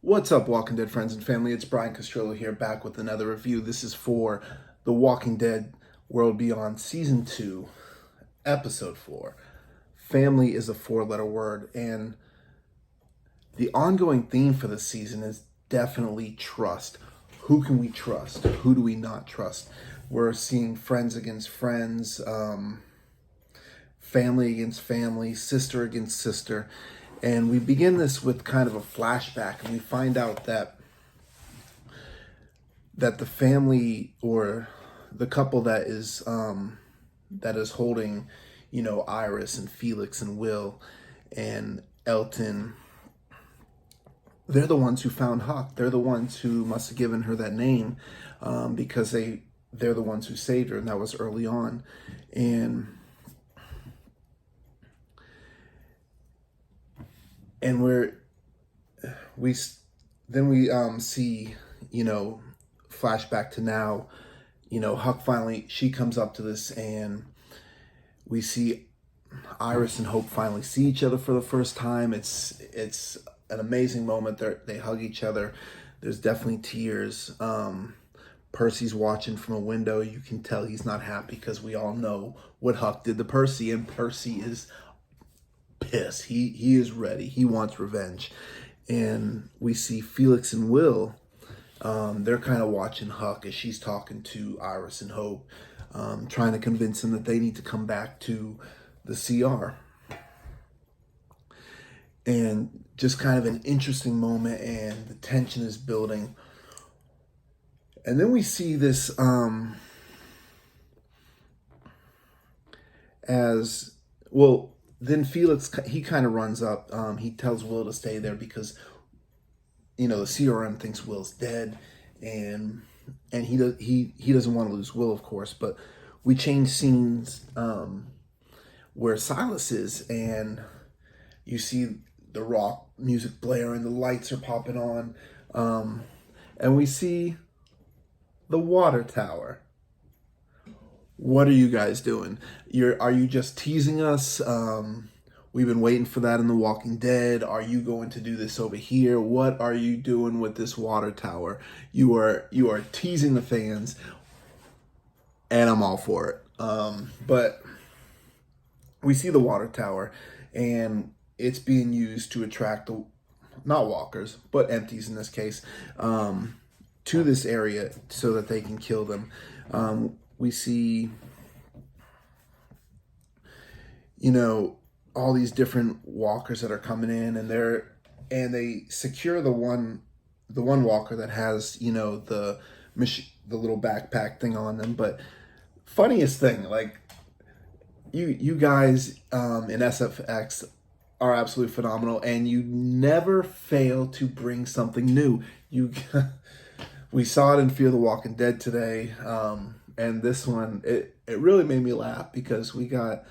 What's up, Walking Dead friends and family? It's Brian Castrillo here, back with another review. This is for The Walking Dead World Beyond Season 2, Episode 4. Family is a four-letter word, and the ongoing theme for this season is definitely trust. Who can we trust? Who do we not trust? We're seeing friends against friends, family against family, sister against sister. And we begin this with kind of a flashback, and we find out that the family, or the couple that is holding, Iris and Felix and Will and Elton, they're the ones who found Huck. They're the ones who must have given her that name, because they're the ones who saved her, and that was early on. And we see, flashback to now. Huck finally, she comes up to this, and we see Iris and Hope finally see each other for the first time. It's an amazing moment. They hug each other. There's definitely tears. Percy's watching from a window. You can tell he's not happy, because we all know what Huck did to Percy, and Percy is pissed. He is ready. He wants revenge. And we see Felix and Will. They're kind of watching Huck as she's talking to Iris and Hope, trying to convince them that they need to come back to the CR. And just kind of an interesting moment, and the tension is building. And then we see this as well. Then Felix, he kind of runs up. He tells Will to stay there because, the CRM thinks Will's dead, and he doesn't want to lose Will, of course. But we change scenes where Silas is, and you see the rock music blaring, the lights are popping on, and we see the water tower. What are you guys doing? Are you just teasing us? We've been waiting for that in The Walking Dead. Are you going to do this over here? What are you doing with this water tower? You are teasing the fans, and I'm all for it. But we see the water tower, and it's being used to attract not walkers, but empties in this case, to this area so that they can kill them. We see, all these different walkers that are coming in, and they secure the one walker that has, the little backpack thing on them. But funniest thing, like, you guys in SFX are absolutely phenomenal, and you never fail to bring something new. We saw it in Fear the Walking Dead today. And this one, it really made me laugh, because we got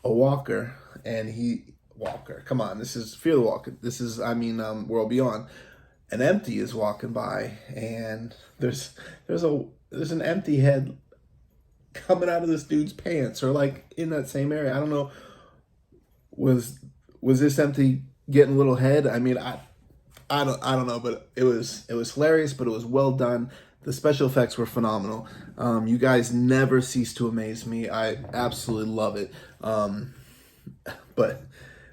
a walker, and come on, this is Fear the Walker. This is, World Beyond. An empty is walking by, and there's an empty head coming out of this dude's pants, or like in that same area. I don't know. Was this empty getting a little head? I don't know, but it was hilarious, but it was well done. The special effects were phenomenal. You guys never cease to amaze me. I absolutely love it. But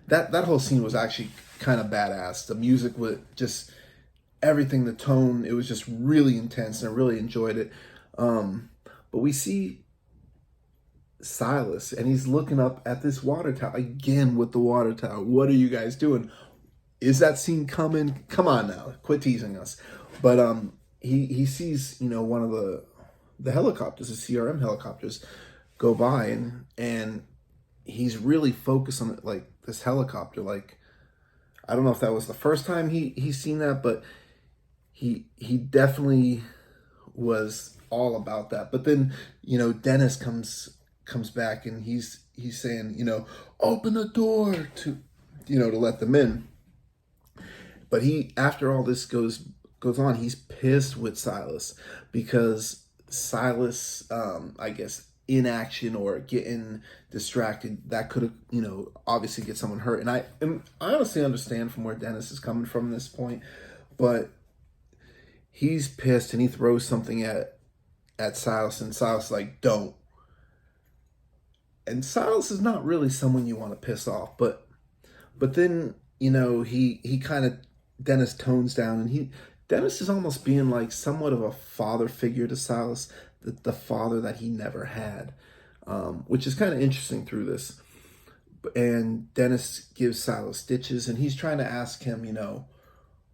that whole scene was actually kind of badass. The music was just everything, the tone, it was just really intense, and I really enjoyed it. But we see Silas, and he's looking up at this water tower again with the water tower. What are you guys doing? Is that scene coming? Come on now, quit teasing us. But he sees, one of the helicopters, the CRM helicopters, go by, and he's really focused on like this helicopter. Like, I don't know if that was the first time he's seen that, but he definitely was all about that. But then, Dennis comes back, and he's saying, open the door to let them in. But after all this goes on, he's pissed with Silas, because Silas, I guess, inaction or getting distracted, that could have, obviously get someone hurt. And I honestly understand from where Dennis is coming from at this point. But he's pissed and he throws something at Silas, and Silas is like, don't. And Silas is not really someone you want to piss off, but then, he kind of, Dennis tones down, and Dennis is almost being like somewhat of a father figure to Silas, the father that he never had, which is kind of interesting through this. And Dennis gives Silas stitches, and he's trying to ask him,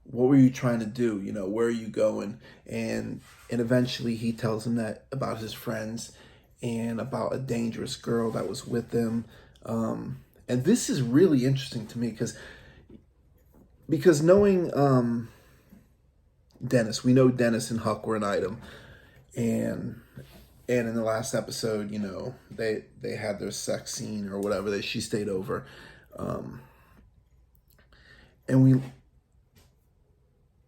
what were you trying to do? Where are you going? And eventually he tells him that about his friends and about a dangerous girl that was with them. And this is really interesting to me because knowing Dennis, we know Dennis and Huck were an item, and in the last episode, they had their sex scene or whatever. She stayed over, and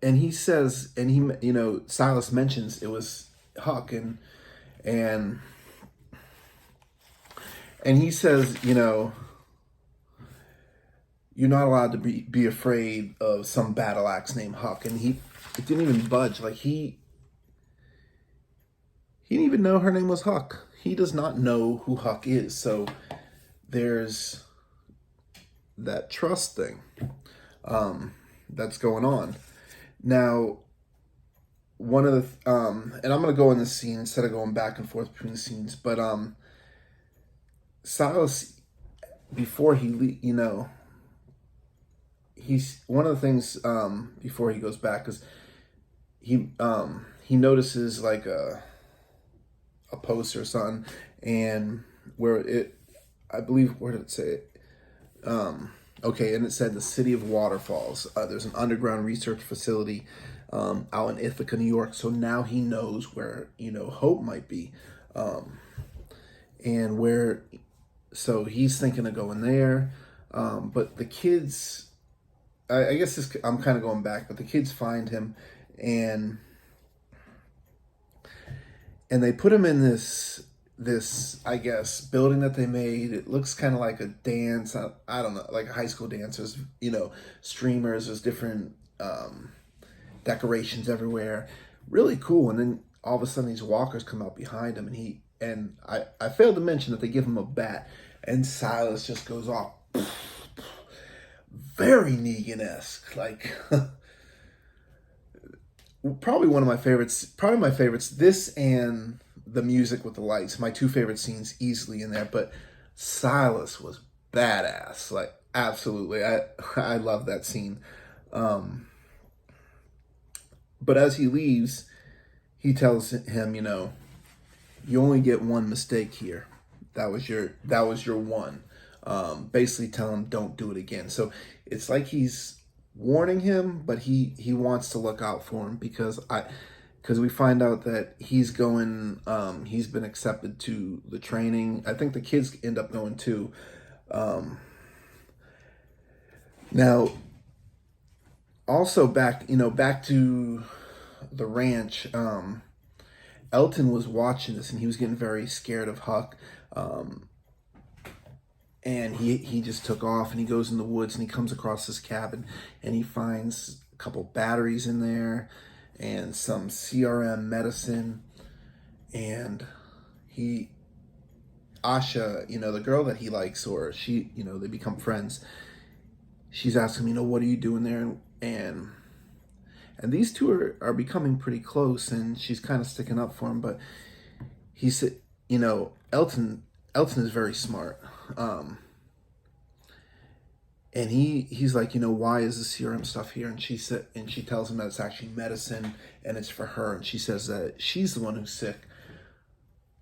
he says, and Silas mentions it was Huck, and he says, you're not allowed to be afraid of some battle axe named Huck, and it didn't even budge. Like he didn't even know her name was Huck. He does not know who Huck is. So there's that trust thing that's going on. Now, one of the and I'm gonna go in this scene instead of going back and forth between the scenes, but Silas, before he's one of the things before he goes back is he notices like a poster or something, and I believe, where did it say it? Okay, and it said the City of Waterfalls. There's an underground research facility out in Ithaca, New York. So now he knows where Hope might be, and where. So he's thinking of going there, but the kids. I guess I'm kind of going back, but the kids find him, and they put him in this I guess building that they made. It looks kind of like a dance. I don't know, like a high school dance. There's streamers. There's different decorations everywhere. Really cool. And then all of a sudden these walkers come out behind him, and I failed to mention that they give him a bat, and Silas just goes off. Very Negan-esque, like probably one of my favorites. Probably my favorites. This and the music with the lights, my two favorite scenes easily in there. But Silas was badass, like absolutely. I love that scene. But as he leaves, he tells him, you only get one mistake here. That was your one. Basically telling him don't do it again. So it's like he's warning him, but he wants to look out for him because we find out that he's going, he's been accepted to the training. I think the kids end up going too. Now, also back to the ranch, Elton was watching this and he was getting very scared of Huck. And he just took off, and he goes in the woods, and he comes across this cabin, and he finds a couple batteries in there and some CRM medicine. And Asha, the girl that he likes, or she, they become friends. She's asking him, what are you doing there? And these two are becoming pretty close, and she's kind of sticking up for him. But he said, Elton is very smart. And he's like, why is the serum stuff here? And she tells him that it's actually medicine and it's for her. And she says that she's the one who's sick.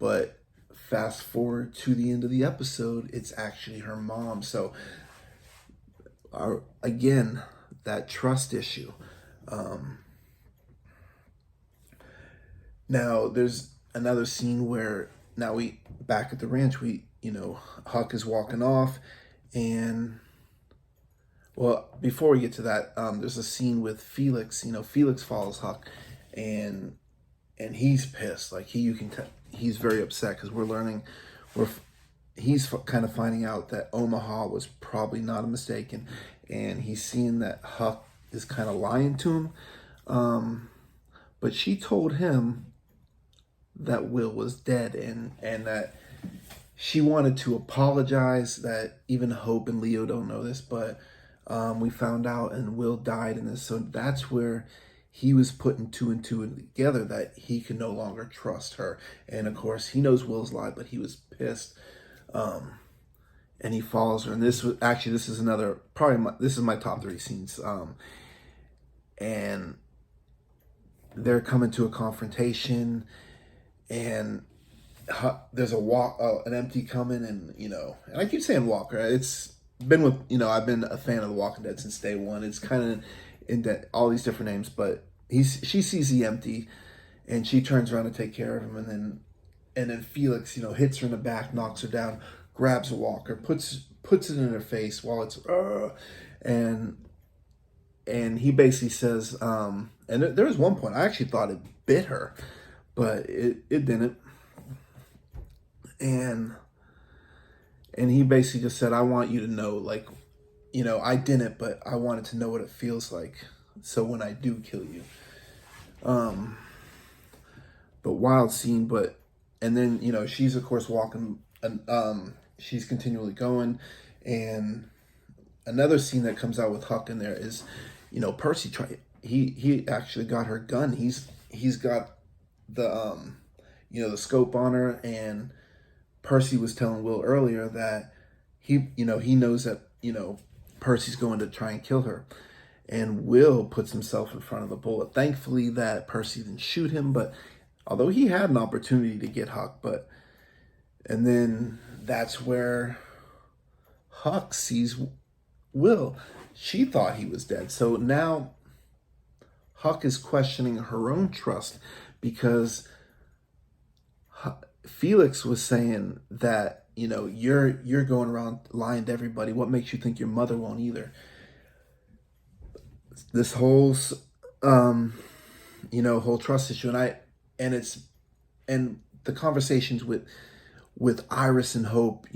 But fast forward to the end of the episode, it's actually her mom. So again, that trust issue. Now there's another scene where now back at the ranch, Huck is walking off, and before we get to that, there's a scene with Felix. Felix follows Huck, and he's pissed. Like you can tell he's very upset because he's kind of finding out that Omaha was probably not a mistake, and he's seeing that Huck is kind of lying to him. But she told him that Will was dead, and that she wanted to apologize. That even Hope and Leo don't know this, but we found out, and Will died in this. So that's where he was putting two and two together, that he could no longer trust her. And of course, he knows Will's lie, but he was pissed. And he follows her. And this is another, this is my top 3 scenes. And they're coming to a confrontation, and there's an empty coming, and and I keep saying Walker. It's been with I've been a fan of The Walking Dead since day one. It's kind of in that all these different names, but she sees the empty, and she turns around to take care of him, and then Felix hits her in the back, knocks her down, grabs a Walker, puts it in her face while it's and he basically says, and there was one point I actually thought it bit her, but it didn't. And he basically just said, I want you to know, like, I didn't, but I wanted to know what it feels like, so when I do kill you. But wild scene, and then, she's of course walking, and she's continually going, and another scene that comes out with Huck in there is, Percy he actually got her gun. He's got the the scope on her, and Percy was telling Will earlier that he knows that Percy's going to try and kill her, and Will puts himself in front of the bullet. Thankfully that Percy didn't shoot him, but although he had an opportunity to get Huck, and then that's where Huck sees Will. She thought he was dead. So now Huck is questioning her own trust, because Felix was saying that, you're going around lying to everybody. What makes you think your mother won't either? This whole, whole trust issue. And the conversations with Iris and Hope,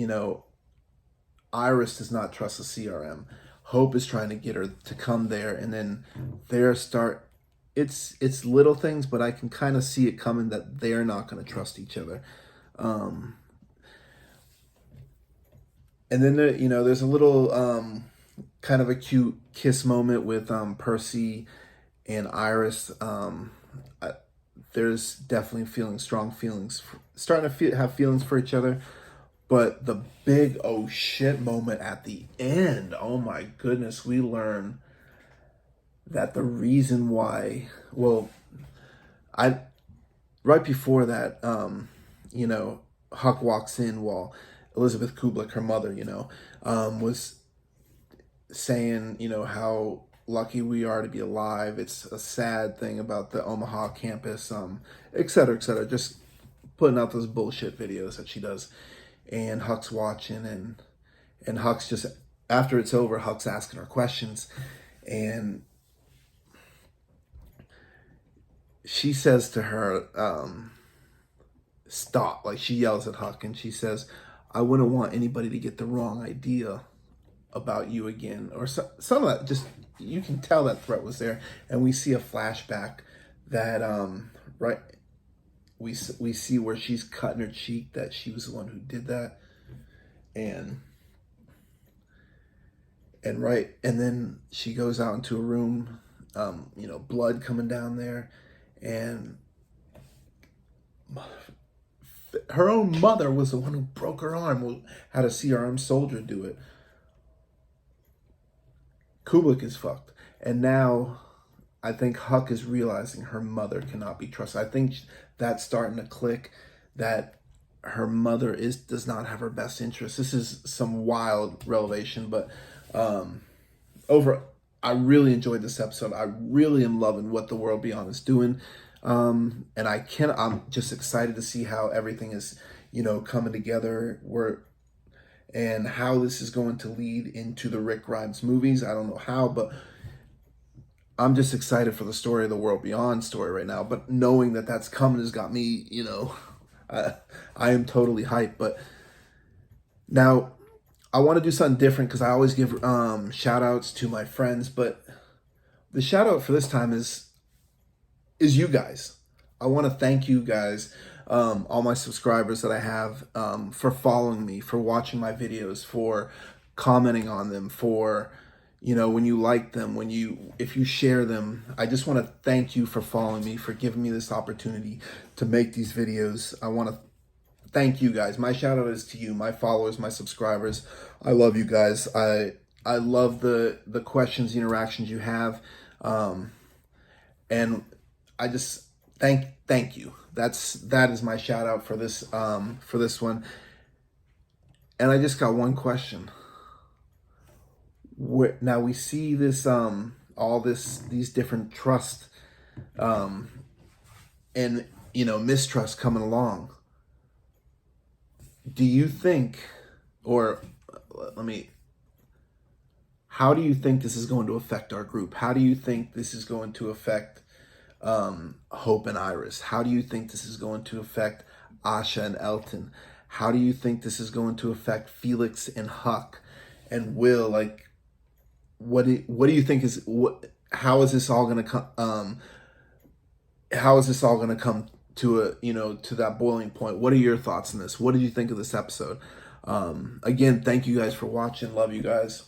Iris does not trust the CRM. Hope is trying to get her to come there, and then it's little things, but I can kind of see it coming that they're not going to trust each other. And then there's a little kind of a cute kiss moment with Percy and Iris. There's definitely strong feelings, starting to have feelings for each other. But the big oh shit moment at the end, oh my goodness, we learn that the reason why, right before that, Huck walks in while Elizabeth Kublik, her mother, was saying, how lucky we are to be alive. It's a sad thing about the Omaha campus, et cetera, just putting out those bullshit videos that she does. And Huck's watching, and Huck's just, after it's over, Huck's asking her questions, and she says to her, stop. Like, she yells at Huck, and she says, I wouldn't want anybody to get the wrong idea about you again, or some of that. Just, you can tell that threat was there. And we see a flashback that we see where she's cutting her cheek, that she was the one who did that, and then she goes out into a room, blood coming down there, and her own mother was the one who broke her arm, had a CRM soldier do it. Kublik is fucked, and now I think Huck is realizing her mother cannot be trusted. I think that's starting to click, that her mother does not have her best interest. This is some wild revelation, but I really enjoyed this episode. I really am loving what The World Beyond is doing, and I'm just excited to see how everything is, coming together. And how this is going to lead into the Rick Grimes movies. I don't know how, but I'm just excited for the story of The World Beyond story right now. But knowing that that's coming has got me, I am totally hyped. But now I want to do something different, because I always give shout outs to my friends. But the shout out for this time is you guys. I want to thank you guys, all my subscribers that I have, for following me, for watching my videos, for commenting on them, for, when you like them, if you share them. I just want to thank you for following me, for giving me this opportunity to make these videos. I want to thank you guys. My shout out is to you, my followers, my subscribers. I love you guys. I love the questions, the interactions you have. And I just thank you. That is my shout out for this one. And I just got one question. Now we see this these different trust and mistrust coming along. Do you think, or how do you think this is going to affect our group? How do you think this is going to affect Hope and Iris? How do you think this is going to affect Asha and Elton? How do you think this is going to affect Felix and Huck and Will? Like, what do you think how is this all going to come? How is this all going to come to to that boiling point? What are your thoughts on this? What did you think of this episode? Again, thank you guys for watching. Love you guys.